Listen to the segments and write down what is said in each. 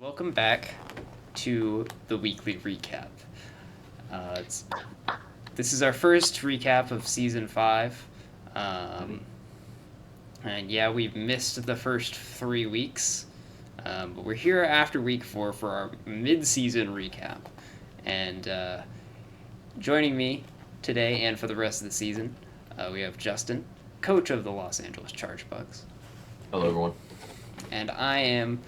Welcome back to the weekly recap. It's This is our first recap of season five, um, and yeah, we've missed the first 3 weeks, but we're here after week four for our mid-season recap. And joining me today and for the rest of the season, we have Justin, coach of the Los Angeles Charge Bucks, Hello, everyone. and I am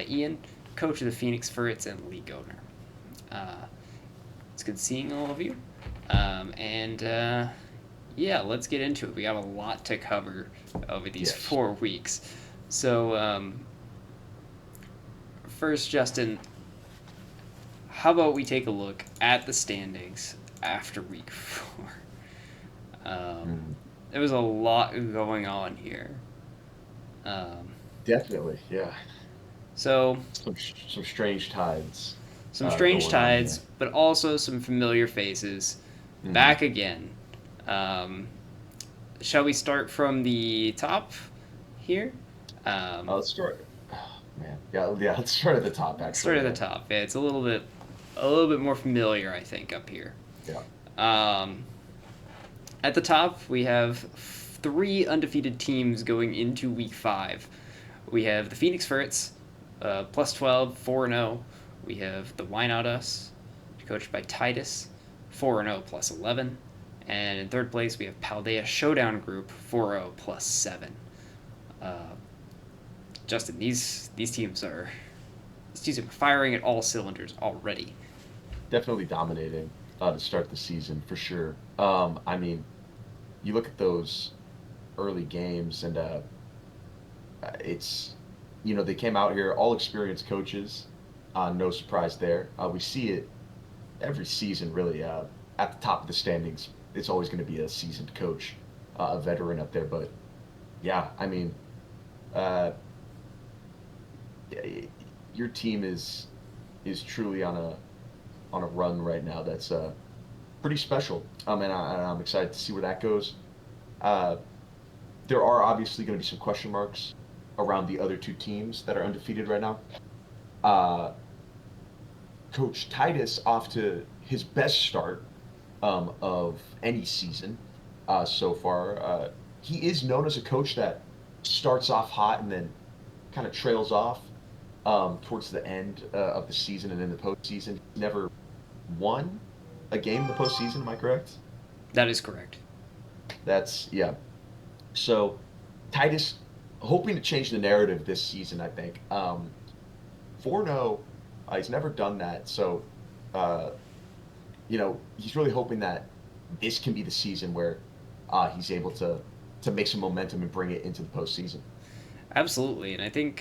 Ian, coach of the Phoenix Ferrets and league owner. Uh, it's good seeing all of you. And yeah, let's get into it. We have a lot to cover over these Yes. 4 weeks. So, first, Justin, how about we take a look at the standings after week four? Um, Mm, there was a lot going on here. Um, definitely. Yeah. so, Some strange tides some strange going on tides, there. but also some familiar faces Hmm. back again. Um, shall we start from the top here? Um, Let's start. Oh, man. Yeah. Yeah. Let's start at the top. Start Actually. at the Yeah. top. Yeah, it's a little bit more familiar, I think, up here. Yeah. Um, at the top, we have three undefeated teams going into week five. We have the Phoenix Ferrets, plus 12, 4 0. We have the Why Not Us, coached by Titus, 4 0 plus 11. And in third place, we have Paldea Showdown Group, 4 0 plus 7. Uh, Justin, these teams are firing at all cylinders already. Definitely dominating to start the season for sure. I mean, you look at those early games, and it's they came out here all experienced coaches. No surprise there. We see it every season really at the top of the standings. It's always going to be a seasoned coach, a veteran up there. But yeah, I mean, uh, your team is truly on a run right now that's pretty special. And I'm excited to see where that goes. Uh, there are obviously going to be some question marks around the other two teams that are undefeated right now. Uh, Coach Titus off to his best start of any season so far. He is known as a coach that starts off hot and then kind of trails off towards the end of the season and in the postseason. He never won a game in the postseason. Am I correct? That is correct. That's yeah. So Titus hoping to change the narrative this season. I think 4-0. He's never done that. So uh, he's really hoping that this can be the season where he's able to make some momentum and bring it into the postseason. Absolutely, and I think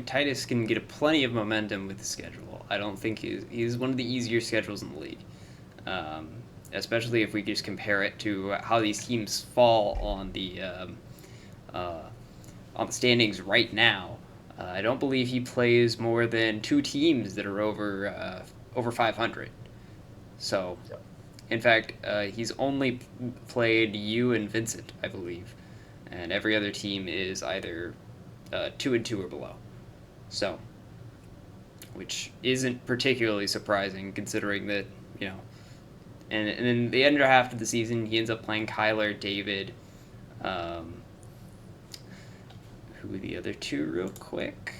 Titus can get plenty of momentum with the schedule. I don't think he's one of the easier schedules in the league, um, especially if we just compare it to how these teams fall uh, on the standings right now. I don't believe he plays more than two teams that are over 500. So, Yeah. in fact, he's only played you and Vincent, I believe, and every other team is either 2-2 or below. So, which isn't particularly surprising considering that you know. And in the end half of the season, he ends up playing Kyler, David, um, who are the other two, real quick.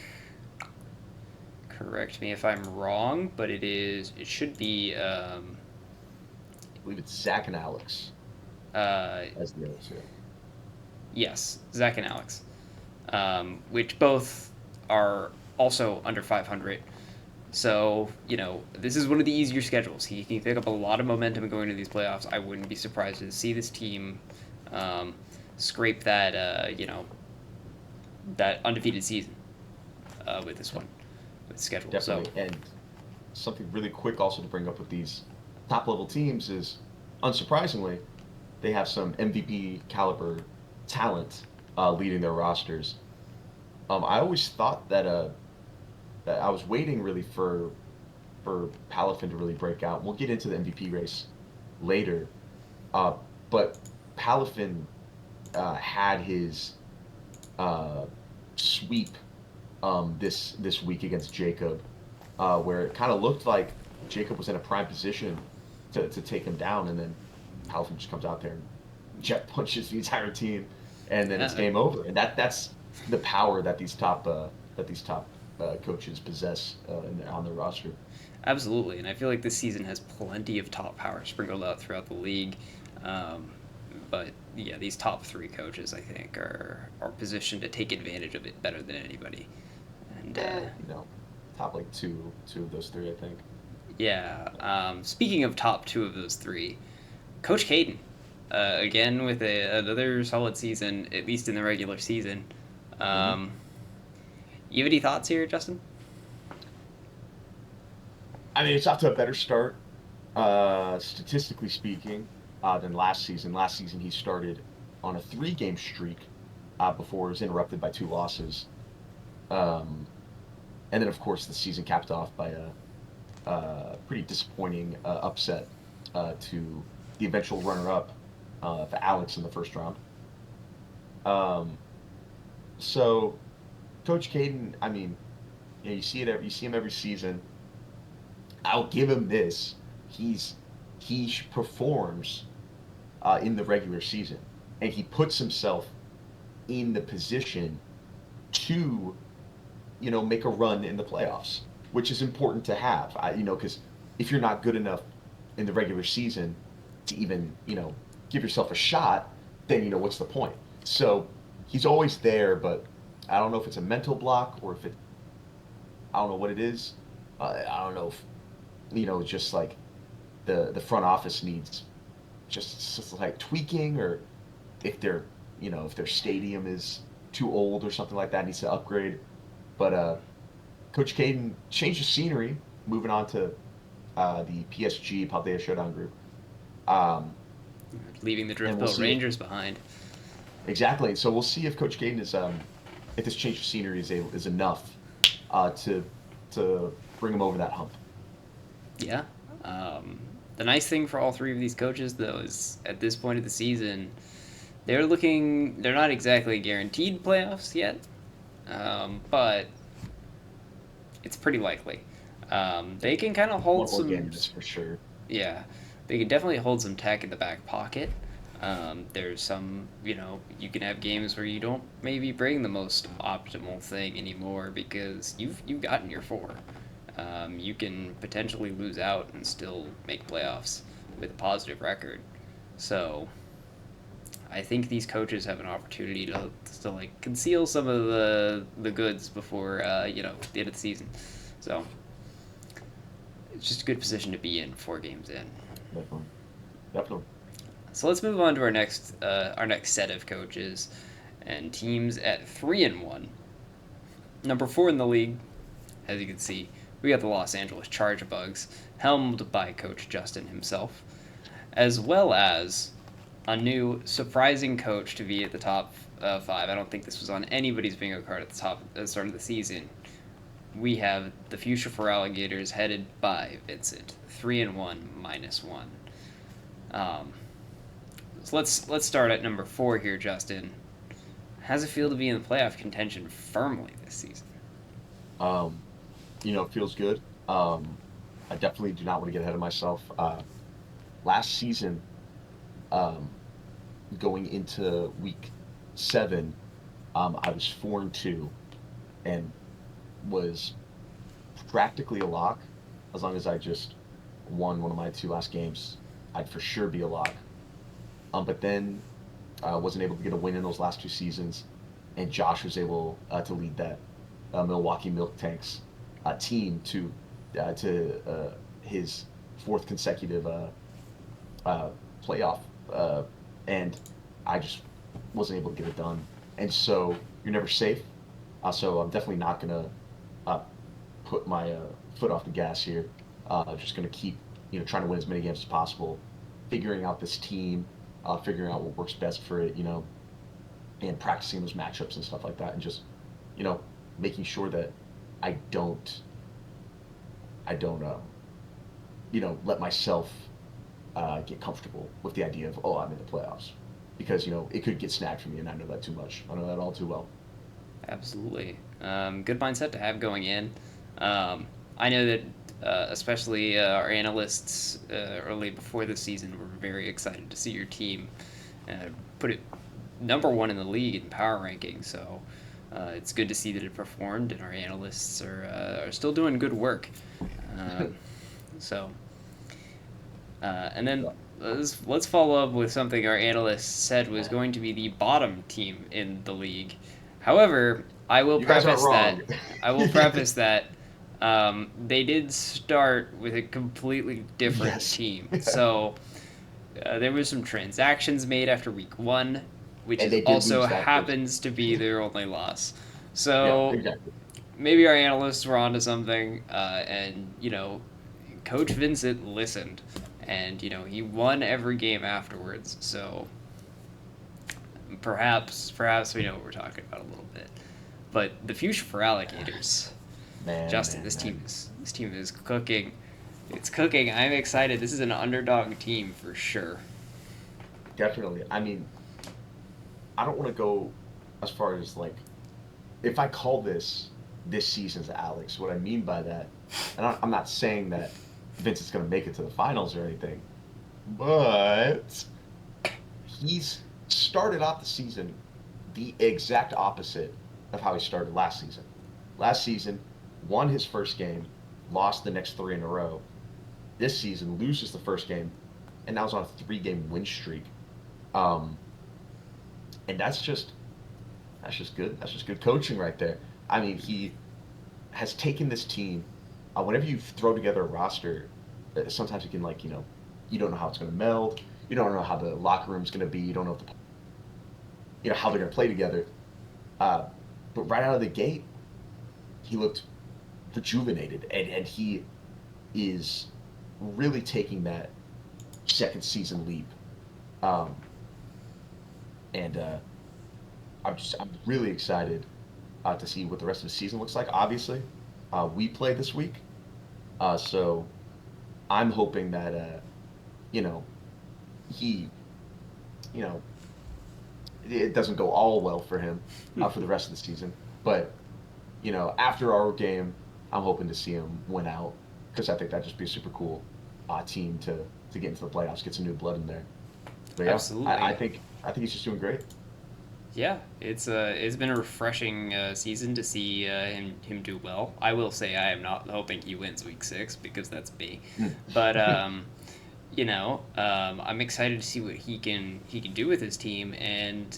Correct me if I'm wrong, but it should be I believe it's Zach and Alex uh, as the other two. yes, Zach and Alex, which both are also under 500. So, this is one of the easier schedules. He can pick up a lot of momentum going into these playoffs. I wouldn't be surprised to see this team um, scrape that undefeated season with this Yeah, one, with the schedule. So, definitely. And something really quick also to bring up with these top level teams is, unsurprisingly, they have some MVP caliber talent leading their rosters. I always thought that I was waiting really for Palafin to really break out. We'll get into the MVP race later, uh, but Palafin had his uh, sweep this week against Jacob, where it kind of looked like Jacob was in a prime position to take him down, and then Halfin just comes out there and jet punches the entire team, and then it's Yeah, game over. And that's the power that these top coaches possess on their roster. absolutely. And I feel like this season has plenty of top power sprinkled out throughout the league. Um, but yeah, these top three coaches, I think, are positioned to take advantage of it better than anybody. And You know, top like two of those three, I think. yeah, speaking of top two of those three, Coach Caden, again with another solid season, at least in the regular season. Hmm. Um, you have any thoughts here, Justin? I mean, it's off to a better start, statistically speaking, than last season. Last season, he started on a three-game streak before it was interrupted by two losses. Um, and then, of course, the season capped off by a pretty disappointing upset to the eventual runner-up, for Alex in the first round. Um, so, Coach Caden, I mean, you see him every season. I'll give him this. He's performs in the regular season, and he puts himself in the position to make a run in the playoffs, which is important to have. Because if you're not good enough in the regular season to even give yourself a shot, then what's the point? So he's always there, but I don't know if it's a mental block or if I don't know what it is. I don't know if just like the front office needs just like tweaking, or if their stadium is too old or something like that, needs to upgrade. But Coach Caden changed the scenery, moving on to the PSG Paldea Showdown group, um, Leaving the and we'll Driftbill see if Rangers behind. exactly. So we'll see if Coach Caden is if this change of scenery is enough to bring him over that hump. Yeah. Um, the nice thing for all three of these coaches, though, is at this point of the season, they're not exactly guaranteed playoffs yet, but it's pretty likely. They can kind of hold One more some, game, that's for sure. yeah, they can definitely hold some tech in the back pocket. There's some, you can have games where you don't maybe bring the most optimal thing anymore because you've gotten your four. You can potentially lose out and still make playoffs with a positive record. So I think these coaches have an opportunity to like conceal some of the goods before the end of the season. So it's just a good position to be in 4 games in. Definitely, definitely. So let's move on to our next set of coaches and teams at 3-1. Number 4 in the league, as you can see, we got the Los Angeles Charge Bugs, helmed by Coach Justin himself, as well as a new surprising coach to be at the top 5. I don't think this was on anybody's bingo card at the start of the season. We have the Fuchsia for Alligators headed by Vincent, 3-1 -1. Um, so let's start at number 4 here, Justin. How's it feel to be in the playoff contention firmly this season? Um, it feels good. I definitely do not want to get ahead of myself. Last season, um, going into week 7, I was 4-2 and was practically a lock. As long as I just won one of my two last games, I'd for sure be a lock. But then I wasn't able to get a win in those last 2 seasons, and Josh was able to lead that Milwaukee Milk Tanks team to his fourth consecutive uh, playoff, and I just wasn't able to get it done. And so you're never safe. So I'm definitely not gonna uh, put my foot off the gas here. Just gonna keep trying to win as many games as possible, figuring out this team, figuring out what works best for it, and practicing those matchups and stuff like that, and just you know making sure that I don't I don't let myself get comfortable with the idea of, oh, I'm in the playoffs, because it could get snagged from me, and I know that too much. I know that all too well. Absolutely. Good mindset to have going in. I know that especially our analysts early before the season were very excited to see your team put it number one in the league in power rankings. So it's good to see that it performed, and our analysts are still doing good work. Um, so and then let's follow up with something our analysts said was going to be the bottom team in the league. However, You guys aren't wrong. I will preface that they did start with a completely different Yes. team. So there was some transactions made after week one, which And is they did also lose that first. happens to be their only loss. Yeah, So exactly. maybe our analysts were onto something, and Coach Vincent listened, and he won every game afterwards. So perhaps we know what we're talking about a little bit. But the future for alligators, Man, Justin, man, man. this team is cooking. It's cooking. I'm excited. This is an underdog team for sure. Definitely. I mean, I don't want to go as far as like if I call this season's Alex. What I mean by that, and I'm not saying that Vincent's going to make it to the finals or anything, but he's started off the season the exact opposite of how he started last season. Last season, won his first game, lost the next three in a row. This season, loses the first game, and now is on a 3 game win streak. Um, and that's just good. That's just good coaching right there. I mean, he has taken this team. Whenever you throw together a roster, sometimes you can you don't know how it's going to meld. You don't know how the locker room's going to be. You don't know if how they're going to play together. Uh, but right out of the gate, he looked rejuvenated, and he is really taking that second season leap. Um, and I'm really excited to see what the rest of the season looks like. Obviously, we play this week, so I'm hoping that you know he you know it doesn't go all well for him for the rest of the season. But after our game, I'm hoping to see him win out because I think that'd just be a super cool team to get into the playoffs, get some new blood in there. But yeah, I Absolutely. think he's just doing great. Yeah, it's been a refreshing season to see him do well. I will say I am not hoping he wins week six because that's me, Mm. but I'm excited to see what he can do with his team, and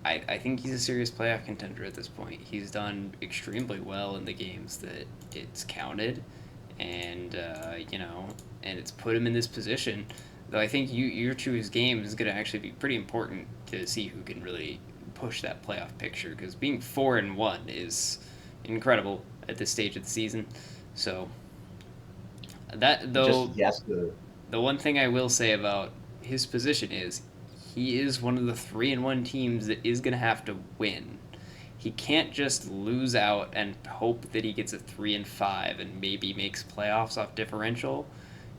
I think he's a serious playoff contender at this point. He's done extremely well in the games that it's counted, and and it's put him in this position. Though I think your two his game is going to actually be pretty important to see who can really push that playoff picture. Because being 4-1 is incredible at this stage of the season. So that Just though he has to. the one thing I will say about his position is he is one of the 3-1 teams that is going to have to win. He can't just lose out and hope that he gets a 3-5 and maybe makes playoffs off differential,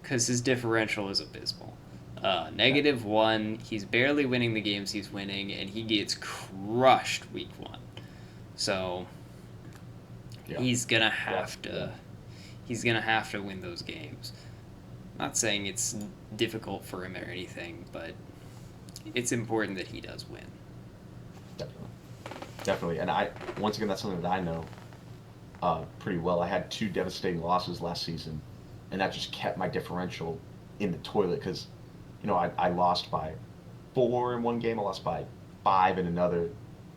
because his differential is abysmal. Yeah, -1. He's barely winning the games he's winning, and he gets crushed week one. So yeah, he's gonna yeah, have yeah, to he's gonna have to win those games. Not saying it's difficult for him or anything, but it's important that he does win. definitely, definitely. And once again, that's something that I know pretty well. I had 2 devastating losses last season, and that just kept my differential in the toilet because, I lost by 4 in one game, I lost by 5 in another,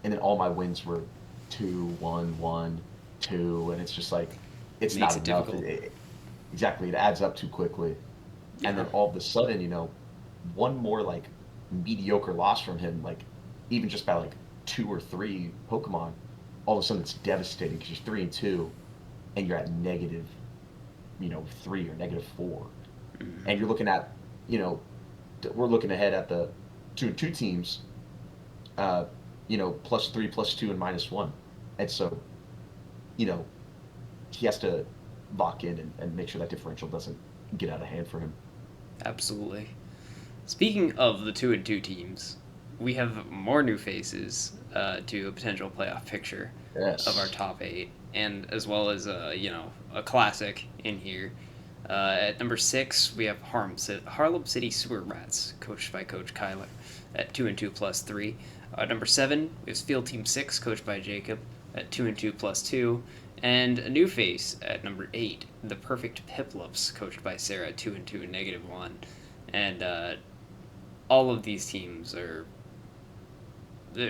and then all my wins were 2, 1, 1, 2, and it's just like it's Makes not it enough. difficult. Exactly, it adds up too quickly, and Yeah, then all of a sudden, one more like mediocre loss from him, like even just by like 2 or 3 Pokemon, all of a sudden it's devastating because you're 3-2 and you're at -3 or -4, and you're looking at, you know, we're looking ahead at the 2-2 teams, uh, +3, +2, and -1, and so you know he has to lock in and make sure that differential doesn't get out of hand for him. absolutely. Speaking of the 2-2 teams, we have more new faces to a potential playoff picture of our Yes. top eight, and as well as a classic in here. At number 6, we have Harlem City Sewer Rats, coached by Coach Kyler, at 2-2 plus 3. Number 7 is Field Team 6, coached by Jacob, at 2-2 plus 2. And a new face at number 8, the Perfect Piplups, coached by Sarah, at 2-2 negative 1. And all of these teams they're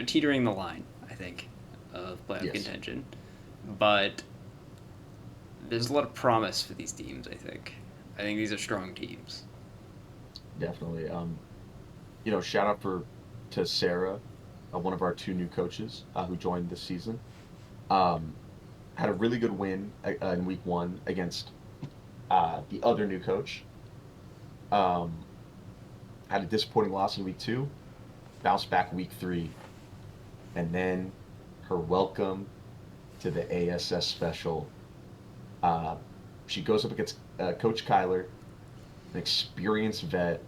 teetering the line, I think, of playoff Yes. contention. But there's a lot of promise for these teams. I think these are strong teams. Definitely. Shout out to Sarah, one of our two new coaches who joined this season. Um, had a really good win in week one against the other new coach. Um, had a disappointing loss in week two, bounced back week three, and then her welcome to the ASS special. Uh, she goes up against Coach Kyler, an experienced vet,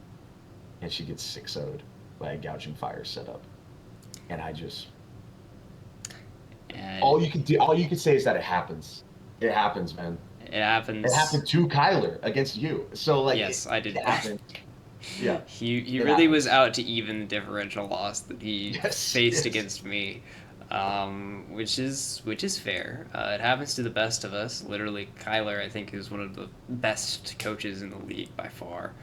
and she gets 6-0'd by a gouging fire setup. And I just And all you can say is that it happens. It happens, man. it It happens. happened to Kyler against you. So like Yes, I did. it happened. Yeah, he it really was happens. out to even the differential loss that he Yes, faced yes. against me, which is fair. It happens to the best of us. Literally, Kyler, I think, is one of the best coaches in the league by far.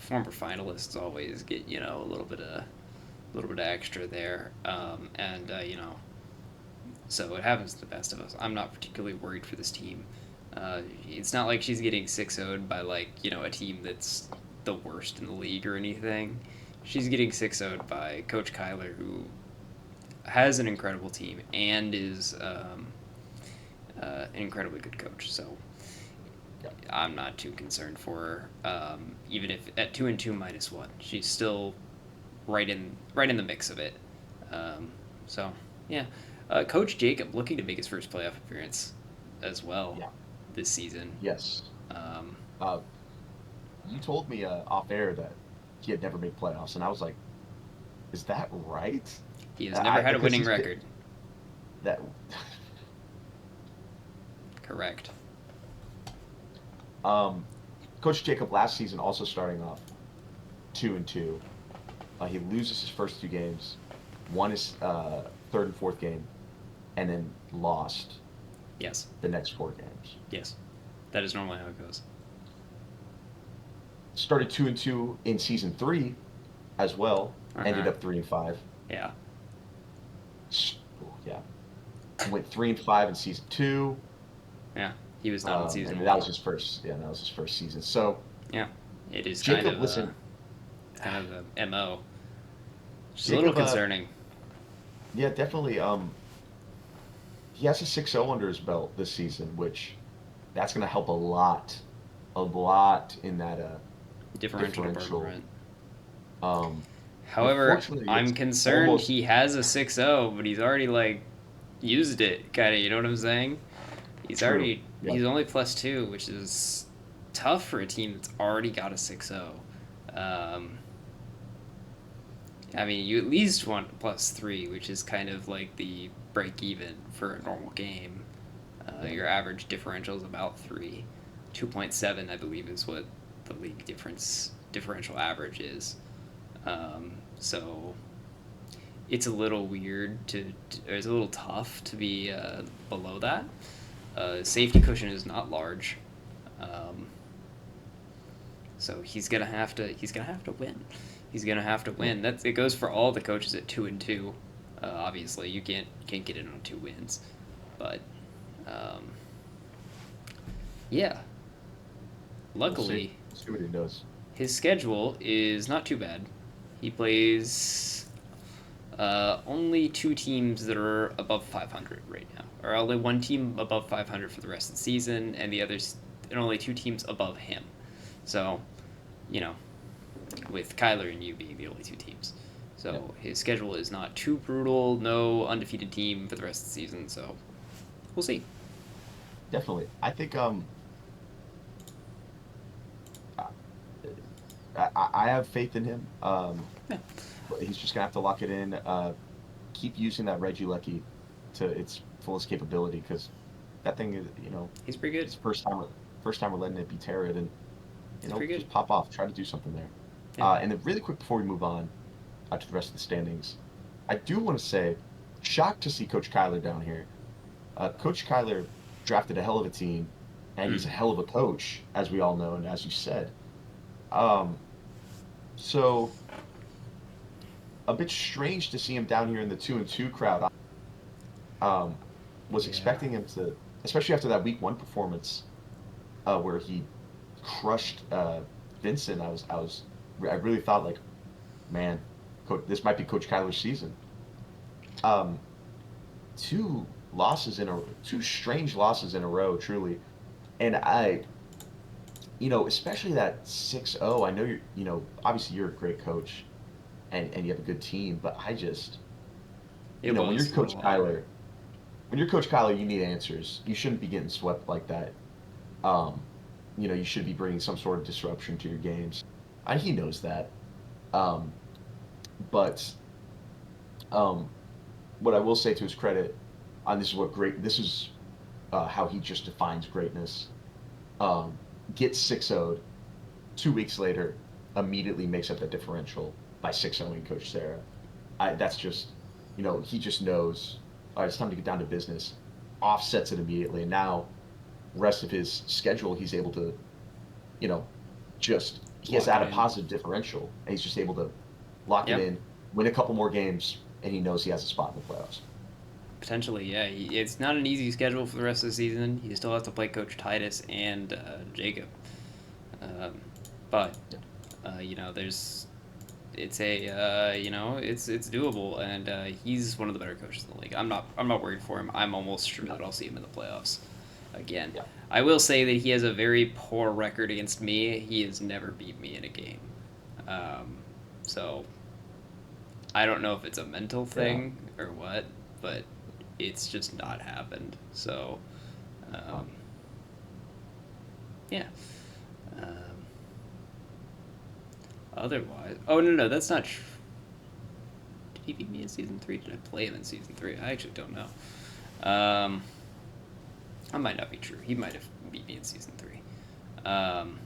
Former finalists always get a little bit of extra there, and so it happens to the best of us. I'm not particularly worried for this team. It's not like she's getting 6-0'd by a team that's the worst in the league or anything. She's getting 6-0'd by Coach Kyler, who has an incredible team and is an incredibly good coach. So Yeah, I'm not too concerned for her. Even if at 2-2 minus one, she's still right in the mix of it. So yeah, Coach Jacob looking to make his first playoff appearance as well yeah, this season. yes. Um, Uh, you told me off air that he had never made playoffs, and I was like, "Is that right?" he has never I had a because winning he's been record. that. Correct. um, Coach Jacob last season also starting off 2-2. He loses his first two games, won his third and fourth game, and then lost Yes. the next four games. Yes. That is normally how it goes. Started 2-2 in season three as well. Uh Ended huh. up 3-5. Yeah. Yeah, went 3-5 in season two. Yeah. He was not in season And that one. was his first. Yeah, that was his first season. So Yeah. It is kind Jacob, of listen, the mo. Which is a little Jacob. concerning. Yeah, definitely. He has a 6-0 under his belt this season, which that's going to help a lot in that Differential differential. department. Um, However, Unfortunately, I'm it's concerned almost he has a 6-0, but he's already used it, kind of. You know what I'm saying? true. Yeah, He's only plus two, which is tough for a team that's already got a 6-0. Um, I mean, you at least want plus three, which is kind of like the break even for a normal game. yeah, Your average differential is about three. 2.7, I believe, is what the league differential average is. So it's a little weird or it's a little tough to be below that. Safety cushion is not large, um, so he's gonna have to win. He's gonna have to yeah, win. It goes for all the coaches at 2-2. Obviously, you can't get in on two wins, but um, yeah. we'll see. Luckily, We'll see what he does. his schedule is not too bad. He plays only two teams that are above 500 right now, or only one team above 500 for the rest of the season, and only two teams above him. So, you know, with Kyler and you being the only two teams. Yeah, So his schedule is not too brutal. No undefeated team for the rest of the season. So we'll see. definitely. I think I have faith in him. Yeah. He's just gonna have to lock it in. Keep using that Reggie Lecky to its fullest capability because that thing is, He's pretty good. it's first time we're letting it be Terran and He's pretty good. just pop off, try to do something there. Yeah. And then really quick before we move on to the rest of the standings, I do want to say, shocked to see Coach Kyler down here. Coach Kyler drafted a hell of a team, and he's a hell of a coach, as we all know, and as you said. Um, so a bit strange to see him down here in the 2-2 crowd. Um, was Yeah. expecting him to, especially after that week 1 performance, where he crushed Vincent. I really thought like, man, this might be Coach Kyler's season. Um, two strange losses in a row, truly. And especially that 6-0. I know obviously you're a great coach and you have a good team, but I just, It when you're was a Coach lot. Kyler, you need answers. You shouldn't be getting swept like that. Um, you should be bringing some sort of disruption to your games. And he knows that. Um, but um, what I will say to his credit, and this is how he just defines greatness. Um, gets 6-0'd, 2 weeks later, immediately makes up that differential by 6-0ing Coach Sarah. That's just, he just knows, all right, it's time to get down to business. Offsets it immediately, and now, rest of his schedule, he's able to, you know, he has Lock had it a in. positive differential, and he's just able to lock it Yep. in, win a couple more games, and he knows he has a spot in the playoffs. Potentially, yeah. It's not an easy schedule for the rest of the season. You still have to play Coach Titus and Jacob. Um, but Yeah. there's it's doable, and he's one of the better coaches in the league. I'm not worried for him. I'm almost sure that I'll see him in the playoffs again. Yeah. I will say that he has a very poor record against me. He has never beat me in a game. Um, so I don't know if it's a mental Yeah. thing or what, but it's just not happened. So, um, yeah. Um, otherwise, oh no, that's not true. Did he beat me in season 3? Did I play him in season 3? I actually don't know. Um, that might not be true. He might have beat me in season 3. Um,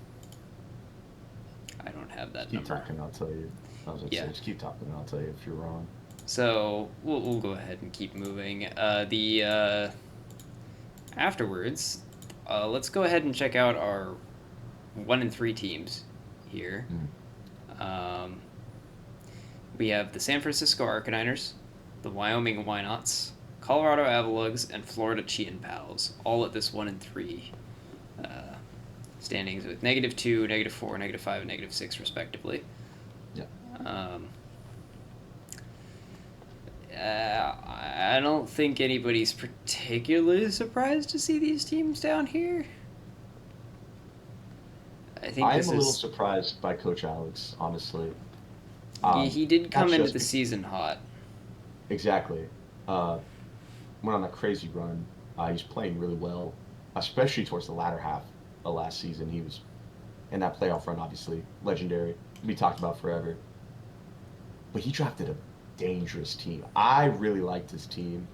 I don't have that Keep number. talking, I'll tell you. I was going to Yeah. say, just keep talking, and I'll tell you if you're wrong. So we'll go ahead and keep moving. The afterwards, let's go ahead and check out our 1-3 teams here. Mm. Um, we have the San Francisco Arcaniners, the Wyoming Wynots, Colorado Avalugs, and Florida Cheetah Pals, all at this 1-3 uh, standings with -2, -4, -5, and -6 respectively. Yeah. I don't think anybody's particularly surprised to see these teams down here. I think I am this a little is. surprised by Coach Alex, honestly. He did Not come into just the season hot. exactly. Uh, went on a crazy run. He's playing really well, especially towards the latter half of last season. He was in that playoff run, obviously legendary. We talked about forever. But he drafted a dangerous team. I really liked his team.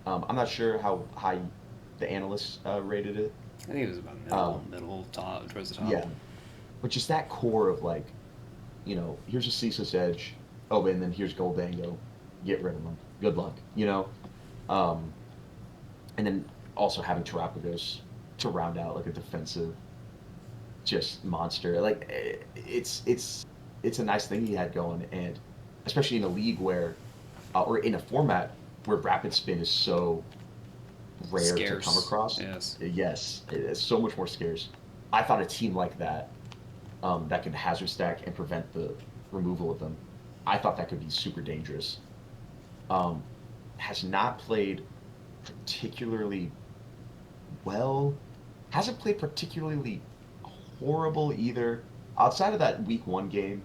I'm not sure how high the analysts rated it. I think it was about Um, middle, top, towards the top. yeah, but just that core of like, here's a ceaseless edge. Oh, and then here's Goldango. Get rid of him. Good luck. Um, and then also having Terapagos to round out like a defensive just monster. Like it's a nice thing he had going, and especially in a league where, or in a format where rapid spin is so rare to come Scarce. across. Yes. Yes, it's so much more scarce. I thought a team like that, that could hazard stack and prevent the removal of them, I thought that could be super dangerous. Um, has not played particularly well. Hasn't played particularly horrible either. Outside of that week 1 game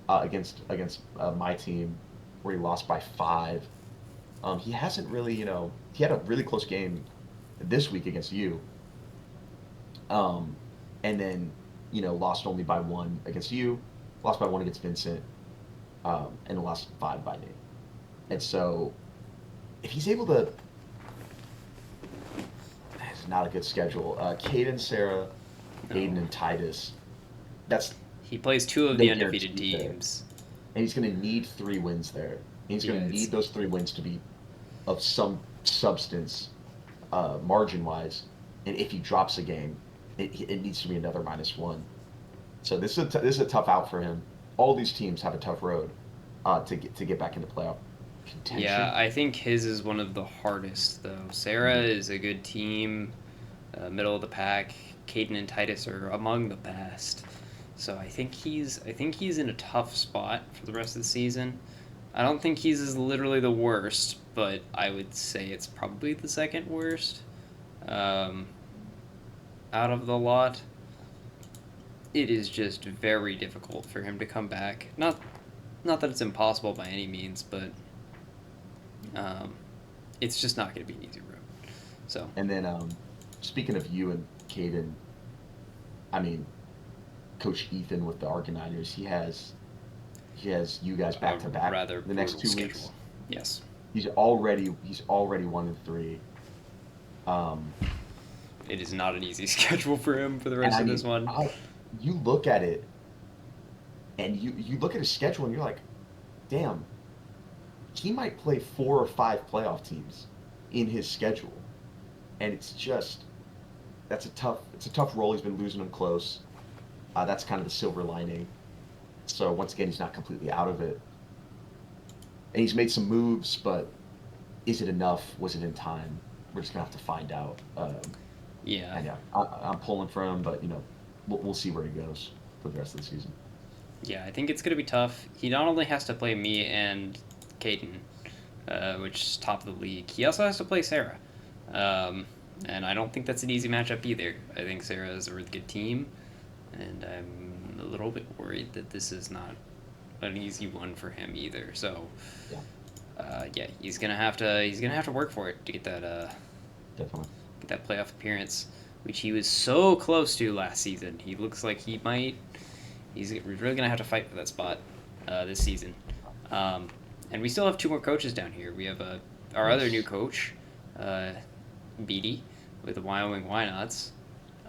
against my team, where he lost by 5, he hasn't really, he had a really close game this week against you, um, and then lost only by 1 against you, lost by 1 against Vincent. and lost 5 by name. And so, if he's able to, it's not a good schedule. Caden, Sarah, Aiden, No. and Titus. That's He plays two of no the undefeated guarantee there, teams. and he's going to need 3 wins there. And he's Yeah, going to it's need those 3 wins to be of some substance, margin wise. And if he drops a game, it needs to be another -1. So this is a tough out for him. All these teams have a tough road to get back into playoff yeah, contention. I think his is one of the hardest though. Sarah Mhm. is a good team, middle of the pack. Caden and Titus are among the best. So I think he's in a tough spot for the rest of the season. I don't think he's is literally the worst, but I would say it's probably the second worst um, out of the lot. It is just very difficult for him to come back. Not that it's impossible by any means, but um, it's just not going to be an easy road. So And then, speaking of you and Caden, I mean, Coach Ethan with the Argonauts, he has you guys a back to back rather the next brutal 2 weeks. schedule. Yes, He's already 1-3. Um, it is not an easy schedule for him for the and rest I of this mean, one. you look at it and you look at his schedule and you're like, damn, he might play 4 or 5 playoff teams in his schedule, and it's a tough role. He's been losing them close. That's kind of the silver lining. So once again, he's not completely out of it, and he's made some moves, but is it enough? Was it in time? We're just gonna have to find out. Yeah, And yeah, I'm pulling for him, but we'll see where he goes for the rest of the season. yeah, I think it's going to be tough. He not only has to play me and Caden, which is top of the league, he also has to play Sarah. Um, and I don't think that's an easy matchup either. I think Sarah is a really good team, and I'm a little bit worried that this is not an easy one for him either. So, Yeah, yeah, he's gonna have to work for it to definitely. get that playoff appearance, which he was so close to last season. He looks like he might. He's really gonna have to fight for that spot this season. Um, and we still have two more coaches down here. We have our other new Yes. coach, uh, Beatty, with the Wyoming Wynots.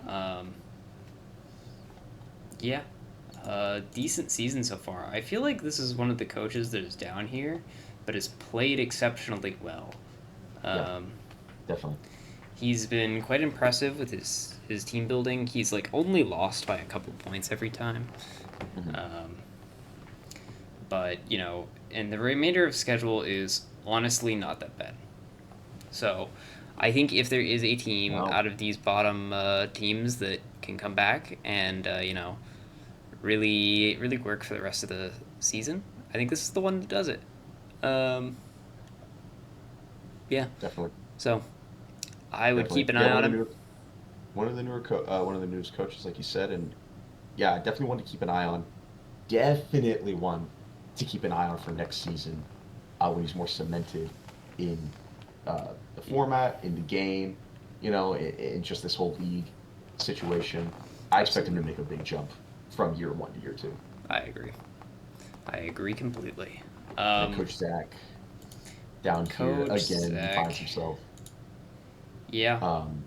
Um, yeah, decent season so far. I feel like this is one of the coaches that is down here, but has played exceptionally well. Yeah, Um, definitely. he's been quite impressive with his team building. He's like only lost by a couple points every time. Hmm. Um, but and the remainder of schedule is honestly not that bad. So, I think if there is a team No, out of these bottom teams that can come back and really really work for the rest of the season, I think this is the one that does it. Um, yeah. definitely, So I would definitely. keep an Yeah, eye on him. one of the newest coaches, like you said, and yeah, I definitely want to keep an eye on. Definitely one to keep an eye on for next season, when he's more cemented in the format, in the game, in just this whole league situation. I expect him to Absolutely, make a big jump from year 1 to year 2. I agree. I agree completely. And then Um, Coach Zach down here Coach again, he Zach. finds himself. Yeah. Um,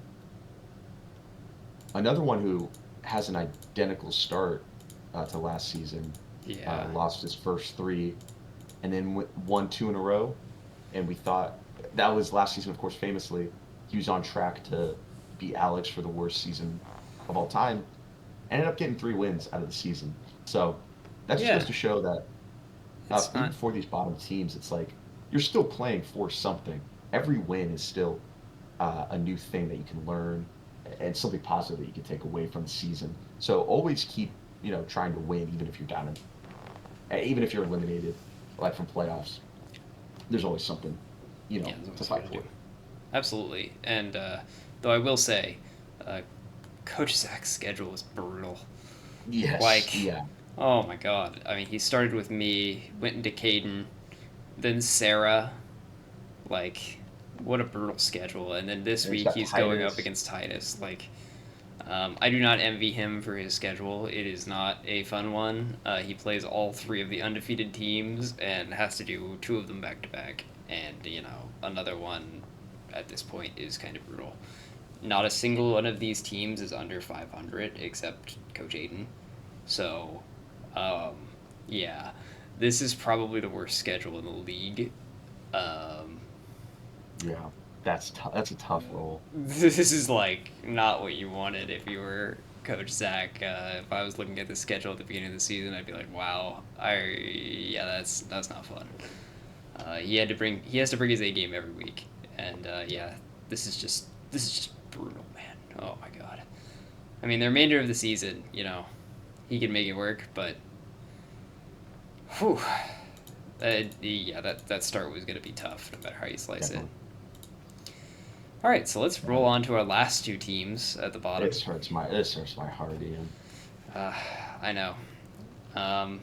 Another one who has an identical start to last season, Yeah. lost his first 3, and then won 2 in a row. And we thought that was last season, of course, famously. He was on track to beat Alex for the worst season of all time. Ended up getting 3 wins out of the season. So that just goes Yeah. to show that It's even not. for these bottom teams, it's like you're still playing for something. Every win is still a new thing that you can learn and something positive that you can take away from the season. So always keep trying to win, even if you're down, even if you're eliminated, like from playoffs. There's always something, Yeah. That's what to it's gonna fight do. for. Absolutely. And though I will say, uh, Coach Zach's schedule is brutal. Yes, Like, yeah, oh my god. I mean, he started with me, went into Caden, then Sarah. Like, what a brutal schedule. And then this and he's week got he's going up Titus. against Titus. Like, I do not envy him for his schedule. It is not a fun one. He plays all three of the undefeated teams and has to do two of them back to back. And, another one at this point is kind of brutal. Not a single one of these teams is under 500 except Coach Aiden. So, um, yeah, this is probably the worst schedule in the league. Um, Yeah, that's a tough role. this is like not what you wanted if you were Coach Zach. If I was looking at the schedule at the beginning of the season, I'd be like, "Wow, yeah, that's not fun." He has to bring his A game every week, and yeah, this is just brutal, man. Oh my god. I mean, the remainder of the season, he can make it work, but whew, yeah, that start was gonna be tough, no matter how you slice it. Definitely. All right, so let's roll Uh, on to our last two teams at the bottom. this hurts my heart, Ian. Uh, I know. Um,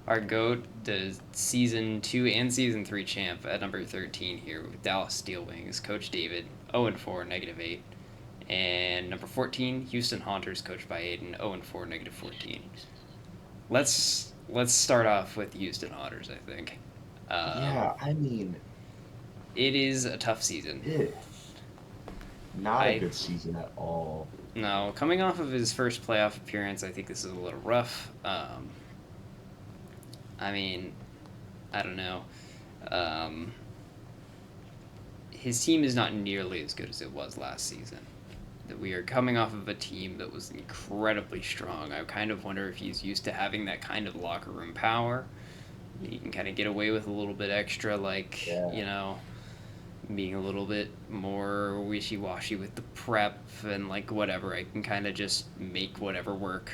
our GOAT, the season 2 and season 3 champ at number 13 here with Dallas Steel Wings, Coach David, 0-4, -8. And number 14, Houston Haunters, coached by Aiden, 0-4, -14. Let's start off with Houston Haunters, I think. Um, Yeah, I mean, it is a tough season. it not a I good season at all. No, coming off of his first playoff appearance, I think this is a little rough. I mean, I don't know. Um, his team is not nearly as good as it was last season. That we are coming off of a team that was incredibly strong. I kind of wonder if he's used to having that kind of locker room power. He can kind of get away with a little bit extra, like, Yeah, being a little bit more wishy washy with the prep and, like, whatever. I can kind of just make whatever work,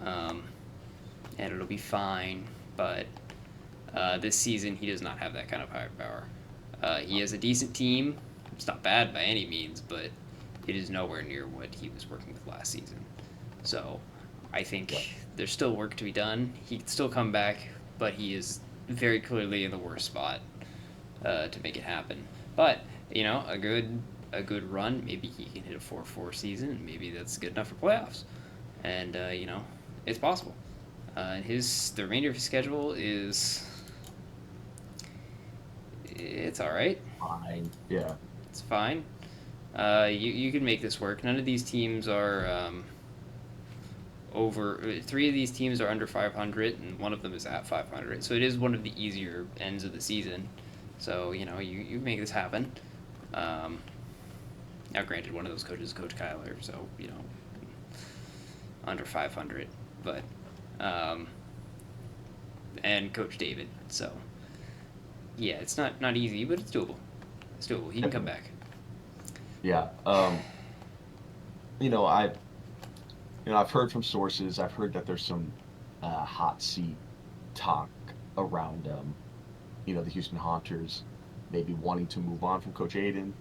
um, and it'll be fine. But this season, he does not have that kind of firepower. He has a decent team. It's not bad by any means, but it is nowhere near what he was working with last season. So I yeah, think there's still work to be done. He can still come back, but he is very clearly in the worst spot to make it happen. But a good run. Maybe he can hit a 4-4 season, and maybe that's good enough for playoffs. And it's possible. The remainder of his schedule is it's all right. fine. Yeah, It's fine. You can make this work. None of these teams are over. Three of these teams are under 500, and one of them is at 500. So it is one of the easier ends of the season. So you make this happen. Um, Now, granted, one of those coaches is Coach Kyler, so under 500, but um, and Coach David. So yeah, it's not easy, but it's doable. It's doable. He can come definitely. back. Yeah. You know, I I've heard from sources. I've heard that there's some hot seat talk around the Houston Haunters maybe wanting to move on from Coach Aiden.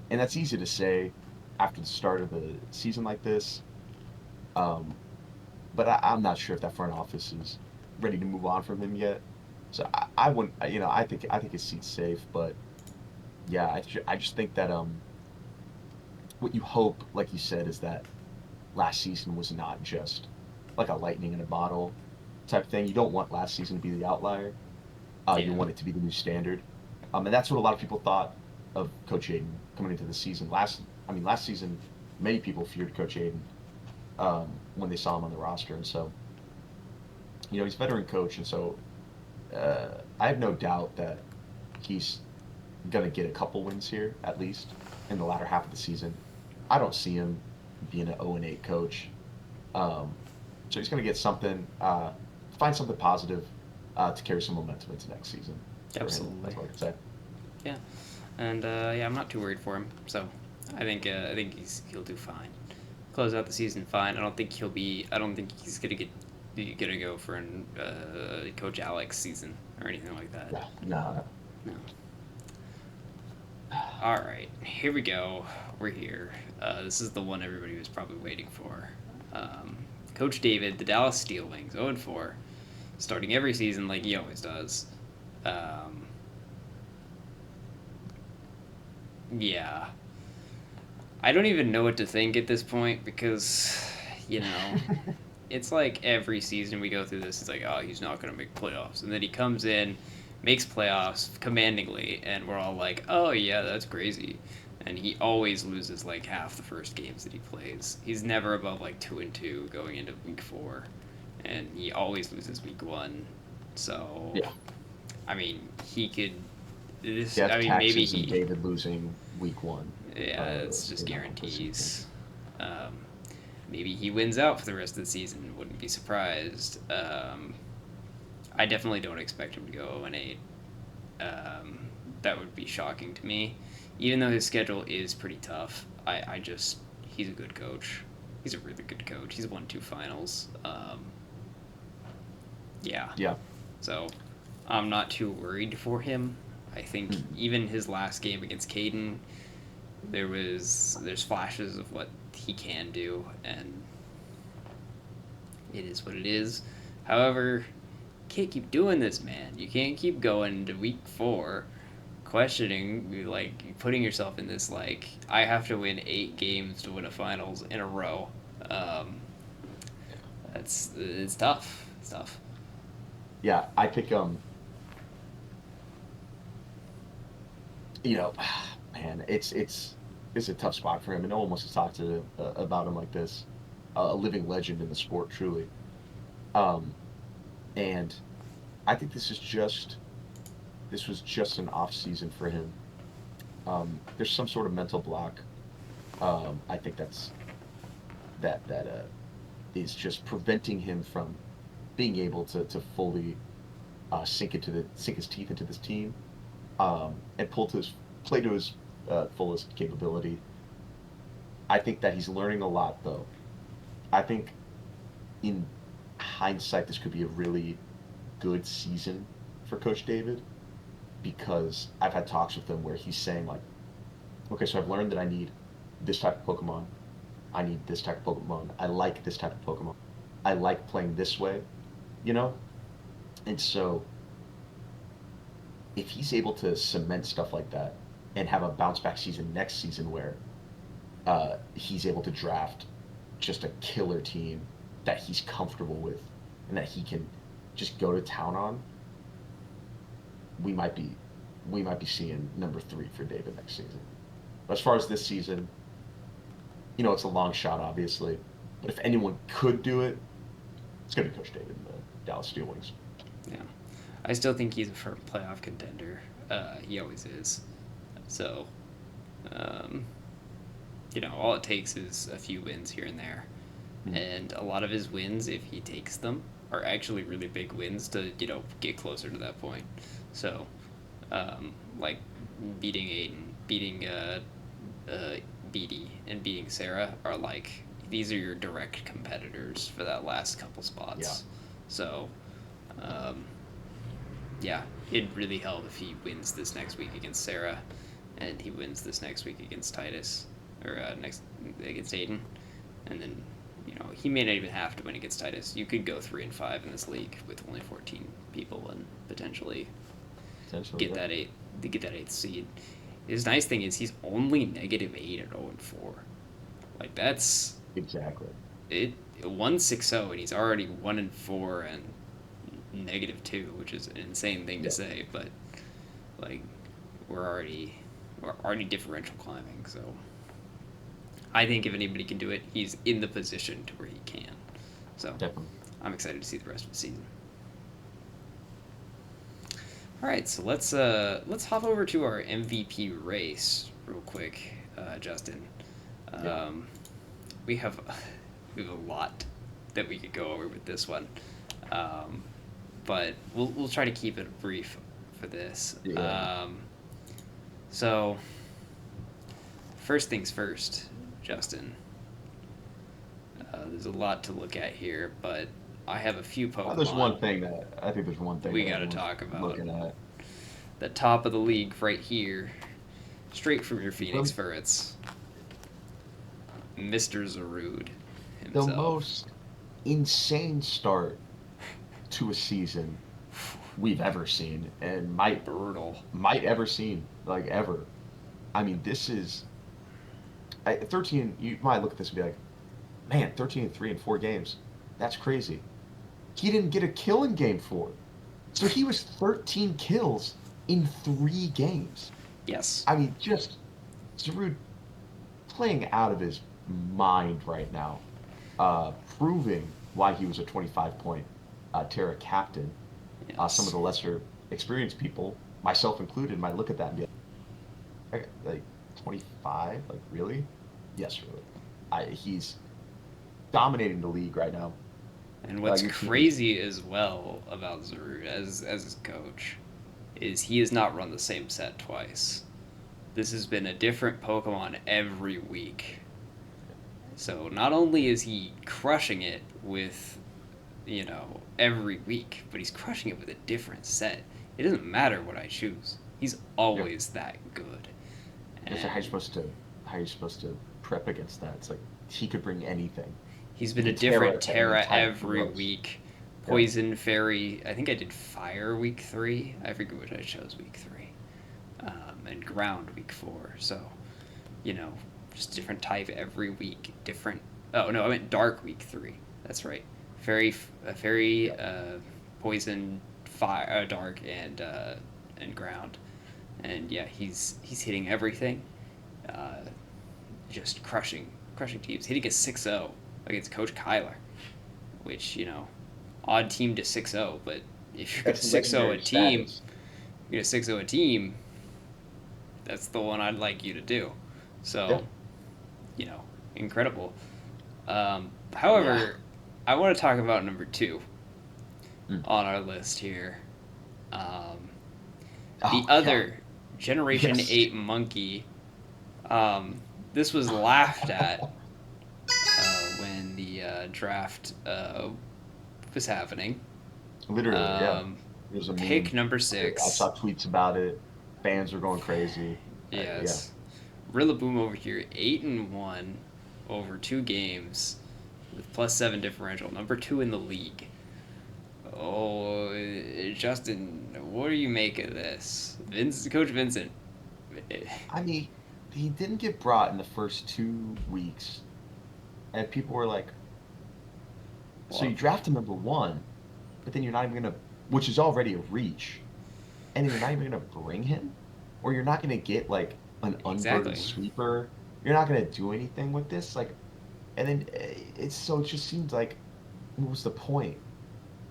And that's easy to say after the start of the season like this. Um, but I'm not sure if that front office is ready to move on from him yet. So I wouldn't. I think his seat's safe. But yeah, I just think that what you hope, like you said, is that last season was not just like a lightning in a bottle type thing. You don't want last season to be the outlier. You Yeah, want it to be the new standard. And that's what a lot of people thought of Coach Aiden coming into the season. Last season, many people feared Coach Aiden when they saw him on the roster, and so he's a veteran coach, and so I have no doubt that he's gonna get a couple wins here at least in the latter half of the season. I don't see him being an 0-8 coach, um, so he's gonna get something, find something positive to carry some momentum into next season for him. absolutely. That's what I can say. Yeah, and yeah, I'm not too worried for him. So I think he'll do fine. Close out the season fine. I don't think he'll be. I don't think he's gonna go for an Coach Alex season or anything like that. Yeah, no, No. All right, here we go. We're here. This is the one everybody was probably waiting for. Um, Coach David, the Dallas Steel Wings, 0-4, starting every season like he always does. Um, yeah, I don't even know what to think at this point because, you know, it's like every season we go through this, it's like, oh, he's not going to make playoffs. And then he comes in, makes playoffs commandingly, and we're all like, oh, yeah, that's crazy. And he always loses like half the first games that he plays. He's never above like 2-2 going into week 4. And he always loses week 1. So, Yeah. I mean, he could. This, Death, I mean, maybe taxes, and he. David losing week 1. Yeah, it's just in that whole season. guarantees. Um, maybe he wins out for the rest of the season. Wouldn't be surprised. I definitely don't expect him to go 0-8. That would be shocking to me. Even though his schedule is pretty tough, I just he's a good coach. He's a really good coach. He's won 2 finals. Yeah, Yeah. so I'm not too worried for him. I think Mhm. even his last game against Caden, there's flashes of what he can do, and it is what it is. However, you can't keep doing this, man. You can't keep going to week 4, questioning, like putting yourself in this like I have to win 8 games to win a finals in a row. Um, that's it's tough. It's tough. Yeah, I think you know, man, it's a tough spot for him, and no one wants to talk to about him like this. A living legend in the sport, truly. Um, and I think this was just an off season for him. There's some sort of mental block. I think that is just preventing him from being able to fully sink his teeth into this team, and play to his fullest capability. I think that he's learning a lot, though. I think in hindsight, this could be a really good season for Coach David, because I've had talks with him where he's saying like, okay, so I've learned that I need this type of Pokemon. I need this type of Pokemon. I like this type of Pokemon. I like playing this way, you know? And so if he's able to cement stuff like that and have a bounce back season next season where he's able to draft just a killer team that he's comfortable with and that he can just go to town on, we might be seeing number 3 for David next season. But as far as this season, it's a long shot, obviously. But if anyone could do it, it's going to be Coach David and the Dallas Steel Wings. Yeah, I still think he's a firm playoff contender. He always is. So, um, all it takes is a few wins here and there, Mm. and a lot of his wins, if he takes them, are actually really big wins to get closer to that point. So, like beating Aiden, beating Beatty, and beating Sarah are like these are your direct competitors for that last couple spots. Yeah. So, um, yeah, it'd really help if he wins this next week against Sarah, and he wins this next week against Titus, or next against Aiden, and then he may not even have to win against Titus. You could go 3-5 in this league with only 14 people and potentially Potentially, get yeah. that 8th seed. His nice thing is he's only -8 at 0-4. Like that's Exactly. it. 1-6-0 and he's already 1-4 and -2, which is an insane thing to Yeah. say, but like we're already differential climbing. So I think if anybody can do it, he's in the position to where he can. So Definitely. I'm excited to see the rest of the season. All right, so let's hop over to our MVP race real quick, Justin. Yeah. Um, we have we have a lot that we could go over with this one, um, but we'll try to keep it brief for this. Yeah. So first things first, Justin. There's a lot to look at here, but I have a few Pokemon. There's one thing that I think there's one thing We that gotta everyone's talk about. looking at. The top of the league right here, straight from your Phoenix The- Ferrets, Mr. Zarude The himself. most insane start to a season we've ever seen, and Brutal. might ever seen, like ever. I mean, 13. You might look at this and be like, man, 13-3 in 4 games. That's crazy. He didn't get a kill in game 4, so he was 13 kills in 3 games. Yes. I mean, just Giroud playing out of his mind right now, proving why he was a 25-point Terra captain. Some of Yes. the lesser experienced people, myself included, might look at that and be like 25? Like, really? Yes, really. He's dominating the league right now. And what's Your team is, crazy as well about Giroud as his coach is he has not run the same set twice. This has been a different Pokemon every week. So not only is he crushing it with, every week, but he's crushing it with a different set. It doesn't matter what I choose. He's yeah. always that good. So And how are you supposed to prep against that? It's like he could bring anything. he's He been a could different at any Terra time every gross. week. Yeah. Poison, Fairy. I think I did Fire week 3. I forget which I chose week 3. And Ground week 4. So, you know, just different type every week. Different. Oh no, I meant Dark week 3. That's right. Fairy, Yeah. Poison, Fire, Dark, and Ground. And yeah, he's hitting everything. Uh, just crushing teams. Hitting a 6-0 against Coach Kyler, which odd team to 6-0, but if you're gonna That's 6-0 a legendary team, status. you're gonna 6-0 a team. That's the one I'd like you to do. Yeah. So you know, incredible. Yeah. However, I want to talk about number 2 Mm. on our list here. Um, the Oh yeah. other Generation Yes. 8 monkey. This was laughed at when the draft was happening. Literally, yeah. Um, It was a Pick meme. number I saw 6. tweets about it. Fans were going crazy. Yeah. Yes. Rillaboom over here, 8-1 over 2 games with +7 differential. Number 2 in the league. Oh, Justin, what do you make of this? Coach Vincent. I mean, he didn't get brought in the first 2 weeks, and people were like, "So Well, you draft him number 1, but then you're not even gonna, which is already a reach, and then you're not even gonna bring him, or you're not gonna get like an unburdened exactly. sweeper. You're not gonna do anything with this, like." And then it's so it just seems like what was the point?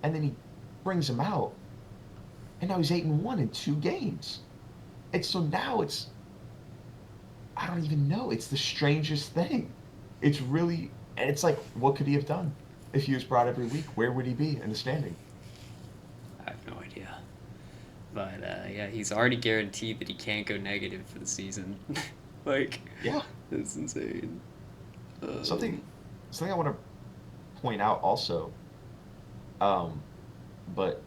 And then he brings him out, and now he's 8-1 in 2 games. And so now it's I don't even know. It's the strangest thing. It's really and it's like what could he have done if he was brought every week? Where would he be in the standing? I have no idea. But yeah, he's already guaranteed that he can't go negative for the season. Like, Yeah. that's insane. Something Um, something I want to point out also, um, but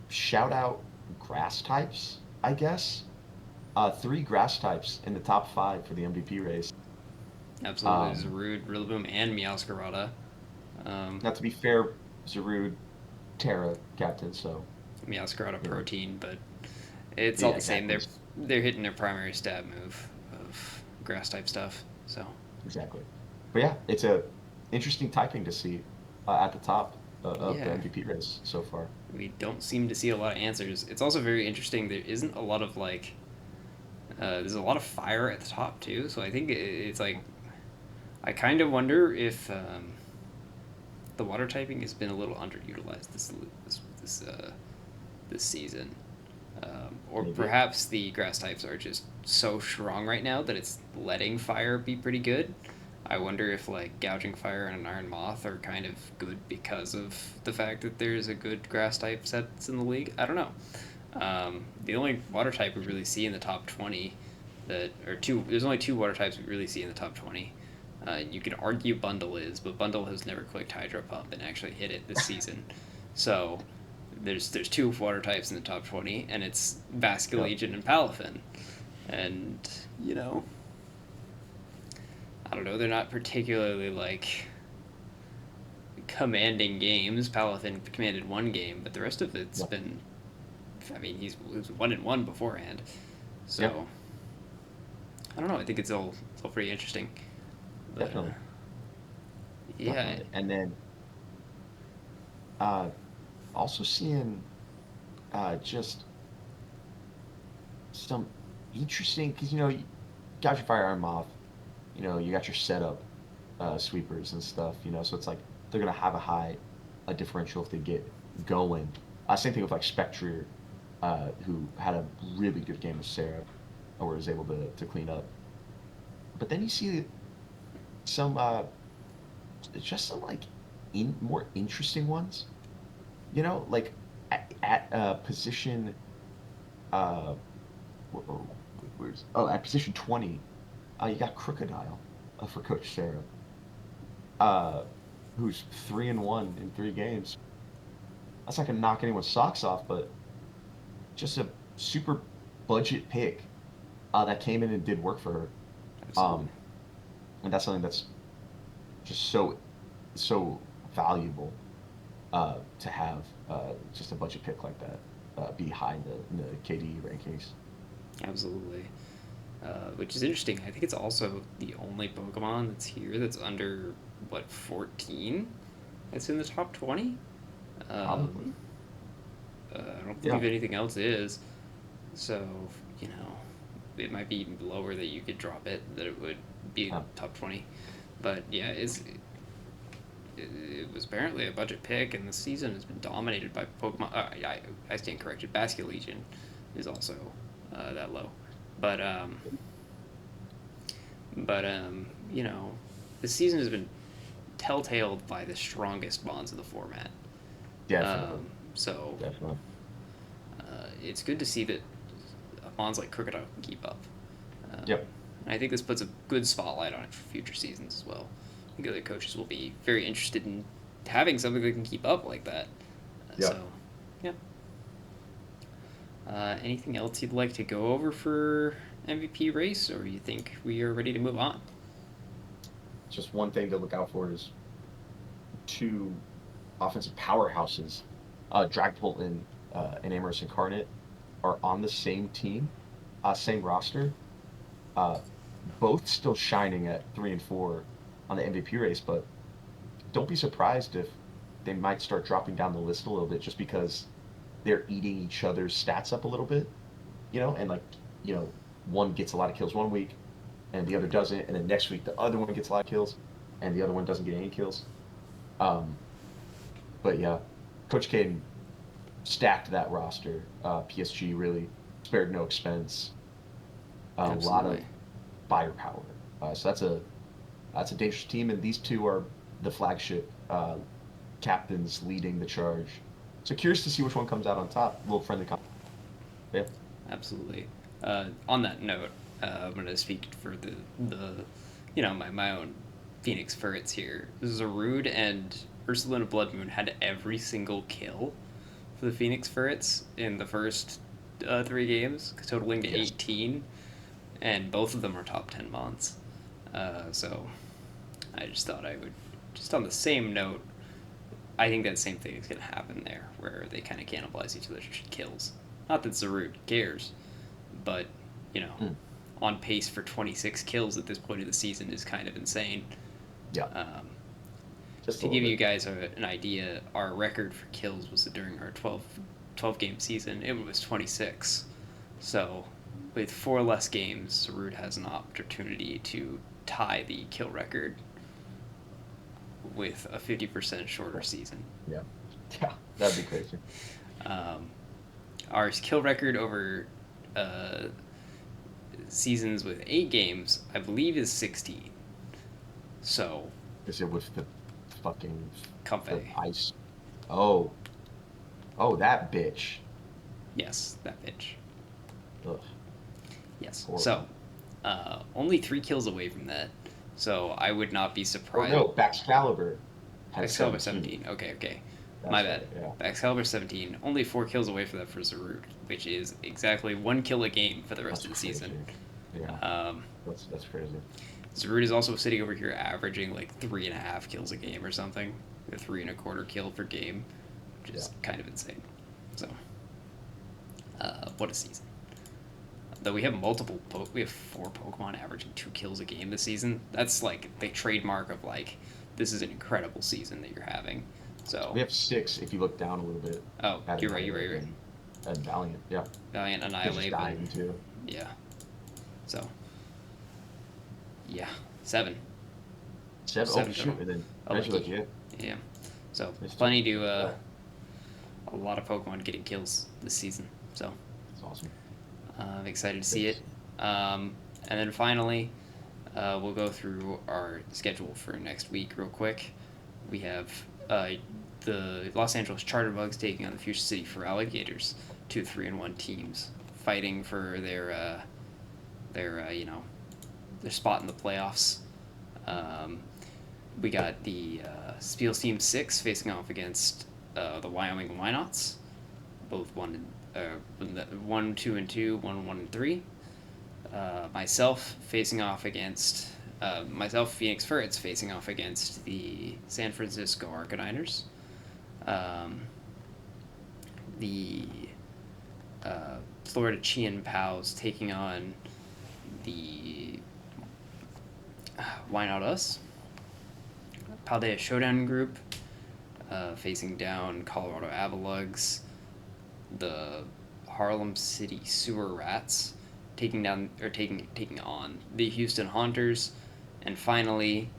shout out grass types, I guess. 3 grass types in the top 5 for the MVP race. Absolutely, Um, Zarude, Rillaboom, and Meowscarada. Um, Not to be fair, Zarude, Terra captain, so Meowscarada you know, protein, but it's all yeah, the same. exactly, They're hitting their primary stat move of grass type stuff. So exactly. But yeah, it's a interesting typing to see at the top of the yeah, MVP race so far. we don't seem to see a lot of answers. It's also very interesting. There isn't a lot of there's a lot of fire at the top too. So I think it's like I kind of wonder if the water typing has been a little underutilized this season, or Maybe. perhaps the grass types are just so strong right now that it's letting fire be pretty good. I wonder if like gouging fire and an iron moth are kind of good because of the fact that there's a good grass type sets in the league. I don't know. The only water type we really see in the top 20 that or two there's only 2 water types we really see in the top 20. You could argue Bundle is, but Bundle has never clicked Hydro Pump and actually hit it this season. So there's 2 water types in the top 20, and it's Yeah. Basculegion and Palafin. And you know, I don't know, they're not particularly like commanding games. Palafin commanded 1 game, but the rest of it's Yeah. been. I mean, he was 1-1 beforehand, Yeah. so I don't know. I think it's all pretty interesting. But Definitely, yeah, definitely. And then uh, also seeing just some interesting because you got your firearm off, you got your setup sweepers and stuff, so it's like they're gonna have a differential if they get going. Same thing with like Spectre, who had a really good game with Sarah, or was able to clean up. But then you see some just some like more interesting ones, like at position uh at position 20, you got Crocodile for Coach Sarah, uh, who's 3-1 in 3 games. That's not gonna knock anyone's socks off, but just a super budget pick that came in and did work for her. absolutely. Um, and that's something that's just so valuable to have just a budget pick like that be high in the KD rankings. Absolutely. Which is interesting. I think it's also the only Pokemon that's here that's under, what, 14? That's in the top 20? Um, Probably. I don't Yeah. believe anything else is. So, you know, it might be even lower that you could drop it, that it would be Yeah. top 20. But yeah, it was apparently a budget pick, and the season has been dominated by Pokemon. I stand corrected. Basket Legion is also that low. But, um, but you know, the season has been telltale by the strongest bonds of the format. Definitely. Um, so Definitely. it's good to see that bonds like Crocodile can keep up. Yep. I think this puts a good spotlight on it for future seasons as well. I think other coaches will be very interested in having something that can keep up like that. So, Yep. yeah. Anything else you'd like to go over for MVP race, or you think we are ready to move on? Just one thing to look out for is two offensive powerhouses, Dragapult and Amorous Incarnate, are on the same team, same roster, uh, both still shining at 3 and 4 on the MVP race. But don't be surprised if they might start dropping down the list a little bit just because they're eating each other's stats up a little bit, and like, one gets a lot of kills one week and the other doesn't, and then next week the other one gets a lot of kills and the other one doesn't get any kills. Um, but yeah, Coach Caden stacked that roster. PSG really spared no expense. A lot of Absolutely. firepower. So that's a dangerous team, and these two are the flagship captains leading the charge. So curious to see which one comes out on top. A little friendly. Yeah. Absolutely. On that note, I'm going to speak for my own Phoenix Ferrets here. Zarude and Ursulina Bloodmoon had every single kill for the Phoenix Ferrets in the first 3 games, totaling to Yes. 18, and both of them are top 10 mons. So I just thought I would, just on the same note, I think that same thing is going to happen there, where they kind of cannibalize each other's kills. Not that Zarude cares, but, you know, Mm. on pace for 26 kills at this point of the season is kind of insane. Yeah. Um, Just a to little give you bit. guys an idea, our record for kills was during our 12 game season, it was 26. So, with 4 less games, Zarude has an opportunity to tie the kill record with a 50% shorter season. Yeah. Yeah. That'd be crazy. Um, our kill record over uh, seasons with 8 games, I believe, is 16. So, Is it with the fucking the Comfey. ice? Oh. Oh, that bitch. Yes, that bitch. Ugh. Yes. So, Horrible. only 3 kills away from that. So, I would not be Oh surprised. no, Baxcalibur had Excalibur 17. 17. Okay. My That's bad. right. Yeah. Excalibur 17. Only 4 kills away from that for Zarude, which is exactly 1 kill a game for the rest That's of the season. crazy. Yeah. Um, That's crazy. Zarude is also sitting over here averaging like 3.5 kills a game or something, or 3.25 kill per game, which Yeah. is kind of insane. So, what a season! though we have we have 4 Pokemon averaging 2 kills a game this season. That's like the trademark of like this is an incredible season that you're having. So We have 6 if you look down a little bit. oh, At you're right. Annihilate and Valiant, yeah. Valiant, They're just Annihilate, dying too. yeah. So yeah, 7. 7. Oh 7 shoot, total. and then Oh, eventually, lucky. yeah. Yeah. So There's plenty two. to Yeah, a lot of Pokemon getting kills this season. So that's awesome. I'm excited to see it. Thanks. And then finally, we'll go through our schedule for next week real quick. We have the Los Angeles Charterbugs taking on the Fuchsia City for Alligators, 2 3-1 teams fighting for their their spot in the playoffs. We got the Spiel Team 6 facing off against the Wyoming Wynauts, both 1, 2, and 2, 1, 1, and 3. Myself facing off against Phoenix Ferrets facing off against the San Francisco Arcanines. The Florida Chien Pals taking on the Why Not Us? Paldea Showdown Group facing down Colorado Avalugs, the Harlem City Sewer Rats taking on the Houston Haunters, and finally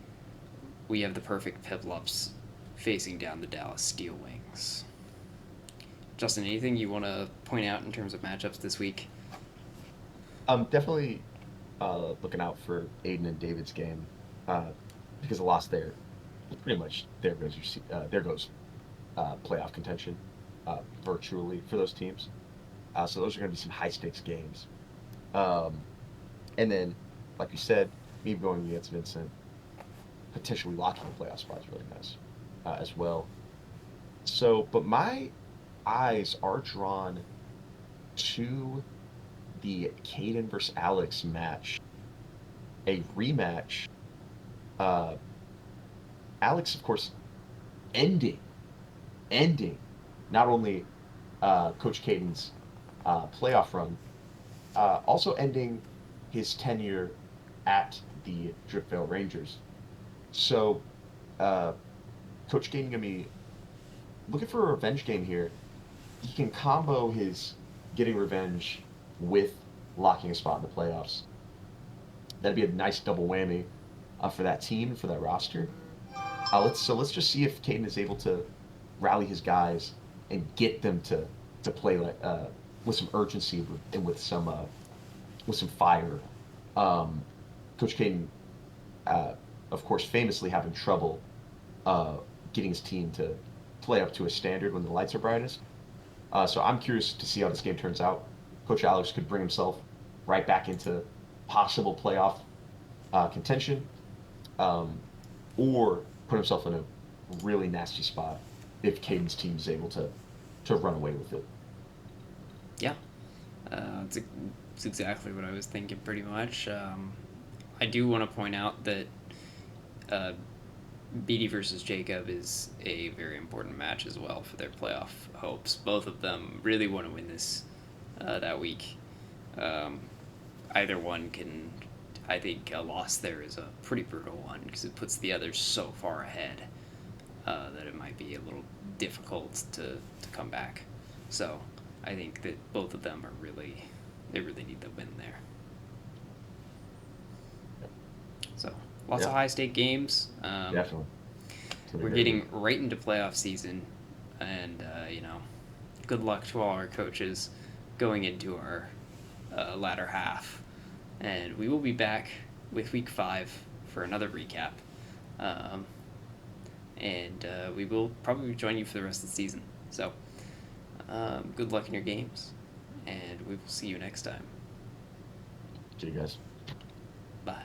we have the Perfect Piplups facing down the Dallas Steel Wings. Justin, anything you want to point out in terms of matchups this week? Definitely looking out for Aiden and David's game because a loss there, pretty much there goes playoff contention virtually for those teams. So those are going to be some high stakes games. Um, and then, like you said, me going against Vincent, potentially locking the playoff spot is really nice as well. So, but my eyes are drawn to the Caden versus Alex match, a rematch. Uh, Alex, of course, ending, ending not only Coach Caden's playoff run, also ending his tenure at the Driftveil Rangers. So, uh, Coach Caden gonna be looking for a revenge game here. He can combo his getting revenge with locking a spot in the playoffs. That'd be a nice double whammy for that team and for that roster. Let's just see if Caden is able to rally his guys and get them to play like with some urgency and with some fire. Um, Coach Caden, of course, famously having trouble uh, getting his team to play up to a standard when the lights are brightest. So I'm curious to see how this game turns out. Coach Alex could bring himself right back into possible playoff contention, um, or put himself in a really nasty spot if Caden's team is able to run away with it. Yeah, it's exactly what I was thinking pretty much. I do want to point out that uh, Beatty versus Jacob is a very important match as well for their playoff hopes. Both of them really want to win this that week. Um, Either one can. I think a loss there is a pretty brutal one because it puts the others so far ahead that it might be a little difficult to come back. So I think that both of them they really need the win there. So lots of Yeah, high stake games. definitely. It's gonna be We're very getting good. right into playoff season, and good luck to all our coaches going into our latter half. And we will be back with week 5 for another recap. Um, and we will probably join you for the rest of the season. So, good luck in your games, and we will see you next time. See you guys. Bye.